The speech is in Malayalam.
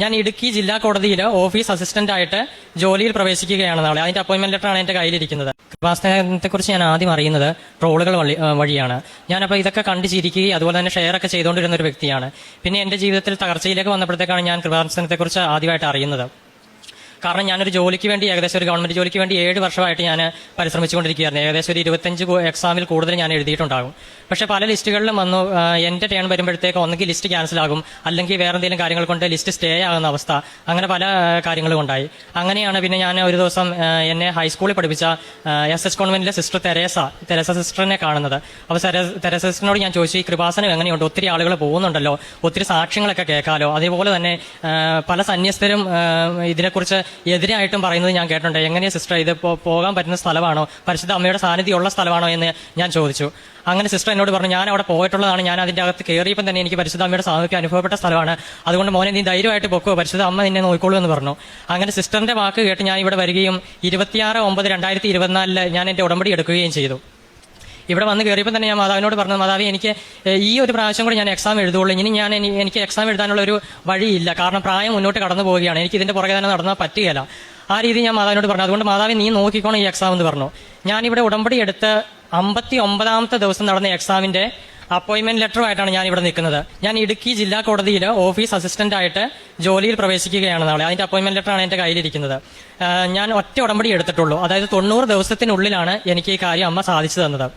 ഞാൻ ഇടുക്കി ജില്ലാ കോടതിയിൽ ഓഫീസ് അസിസ്റ്റന്റ് ആയിട്ട് ജോലിയിൽ പ്രവേശിക്കുകയാണ് നാളെ. അതിന്റെ അപ്പോയിന്റ്മെന്റ് ലെറ്ററാണ് എന്റെ കയ്യിലിരിക്കുന്നത്. കൃപാസനത്തെക്കുറിച്ച് ഞാൻ ആദ്യം അറിയുന്നത് ട്രോളുകൾ വഴിയാണ്. ഞാനപ്പോൾ ഇതൊക്കെ കണ്ടു ചിരിക്കുകയും അതുപോലെ തന്നെ ഷെയർ ഒക്കെ ചെയ്തുകൊണ്ടിരുന്ന ഒരു വ്യക്തിയാണ്. പിന്നെ എന്റെ ജീവിതത്തിൽ തകർച്ചയിലേക്ക് വന്നപ്പോഴത്തേക്കാണ് ഞാൻ കൃപാസനത്തെക്കുറിച്ച് ആദ്യമായിട്ട് അറിയുന്നത്. കാരണം ഞാനൊരു ജോലിക്ക് വേണ്ടി ഏകദേശം ഒരു ഗവൺമെന്റ് ജോലിക്ക് വേണ്ടി 7 വർഷമായിട്ട് ഞാൻ പരിശ്രമിച്ചുകൊണ്ടിരിക്കുകയായിരുന്നു. ഏകദേശം ഒരു 25 എക്സാമിൽ കൂടുതൽ ഞാൻ എഴുതിയിട്ടുണ്ടാകും. പക്ഷെ പല ലിസ്റ്റുകളിലും വന്നു എന്റെ ടേൺ വരുമ്പോഴത്തേക്ക് ഒന്നെങ്കിൽ ലിസ്റ്റ് ക്യാൻസൽ ആകും, അല്ലെങ്കിൽ വേറെ എന്തെങ്കിലും കാര്യങ്ങൾ കൊണ്ട് ലിസ്റ്റ് സ്റ്റേ ആകുന്ന അവസ്ഥ, അങ്ങനെ പല കാര്യങ്ങളും ഉണ്ടായി. അങ്ങനെയാണ് പിന്നെ ഞാൻ ഒരു ദിവസം എന്നെ ഹൈസ്കൂളിൽ പഠിപ്പിച്ച SS കോൺവെന്റിലെ സിസ്റ്റർ തെരേസ സിസ്റ്ററിനെ കാണുന്നത്. അപ്പോൾ തെരേസ സിസ്റ്ററിനോട് ഞാൻ ചോദിച്ചു, ഈ കൃപാസനം എങ്ങനെയുണ്ട്? ഒത്തിരി ആളുകൾ പോകുന്നുണ്ടല്ലോ, ഒത്തിരി സാക്ഷ്യങ്ങളൊക്കെ കേൾക്കാമല്ലോ. അതേപോലെ തന്നെ പല സന്യസ്തരും ഇതിനെക്കുറിച്ച് എതിരായിട്ടും പറയുന്നത് ഞാൻ കേട്ടിട്ടുണ്ട്. എങ്ങനെയാ സിസ്റ്റർ ഇത് പോകാൻ പറ്റുന്ന സ്ഥലമാണോ, പരിശുദ്ധ അമ്മയുടെ സാന്നിധ്യമുള്ള സ്ഥലമാണോ എന്ന് ഞാൻ ചോദിച്ചു. അങ്ങനെ സിസ്റ്റർ എന്നോട് പറഞ്ഞു, ഞാൻ അവിടെ പോയിട്ടുള്ളതാണ്, ഞാൻ അതിന്റെ അകത്ത് കയറിയപ്പം തന്നെ എനിക്ക് പരിശുദ്ധ അമ്മയുടെ സാന്നിധ്യം അനുഭവപ്പെട്ട സ്ഥലമാണ്, അതുകൊണ്ട് മോനെ നീ ധൈര്യമായിട്ട് പൊക്കോ, പരിശുദ്ധ അമ്മ നിന്നെ നോക്കിക്കോളൂ എന്ന് പറഞ്ഞു. അങ്ങനെ സിസ്റ്ററിന്റെ വാക്ക് കേട്ട് ഞാൻ ഇവിടെ വരികയും 26/9/2024 ഞാൻ എന്റെ ഉടമ്പടി എടുക്കുകയും ചെയ്തു. ഇവിടെ വന്ന് കയറിയപ്പോൾ തന്നെ ഞാൻ മാതാവിനോട് പറഞ്ഞു, മാതാവി എനിക്ക് ഈ ഒരു പ്രാവശ്യം കൂടി ഞാൻ എക്സാം എഴുതുള്ളൂ, ഇനി എനിക്ക് എക്സാം എഴുതാനുള്ള ഒരു വഴിയില്ല, കാരണം പ്രായം മുന്നോട്ട് കടന്നു പോവുകയാണ്, എനിക്ക് ഇതിന്റെ പുറകെ തന്നെ നടന്നാൽ പറ്റുകയില്ല. ആ രീതി ഞാൻ മാതാവിനോട് പറഞ്ഞു. അതുകൊണ്ട് മാതാവി നീ നോക്കിക്കോണം ഈ എക്സാം എന്ന് പറഞ്ഞു. ഞാനിവിടെ ഉടമ്പടി എടുത്ത് 59ാമത്തെ ദിവസം നടന്ന എക്സാമിന്റെ അപ്പോയിന്റ്മെന്റ് ലെറ്ററുമായിട്ടാണ് ഞാൻ ഇവിടെ നിൽക്കുന്നത്. ഞാൻ ഇടുക്കി ജില്ലാ കോടതിയിൽ ഓഫീസ് അസിസ്റ്റന്റ് ആയിട്ട് ജോലിയിൽ പ്രവേശിക്കുകയാണ് നാളെ. അതിന്റെ അപ്പോയിന്റ്മെന്റ് ലെറ്ററാണ് എന്റെ കയ്യിലിരിക്കുന്നത്. ഞാൻ ഒറ്റ ഉടമ്പടി എടുത്തിട്ടുള്ളൂ. അതായത് 90 ദിവസത്തിനുള്ളിലാണ് എനിക്ക് ഈ കാര്യം അമ്മ സാധിച്ചു തന്നത്.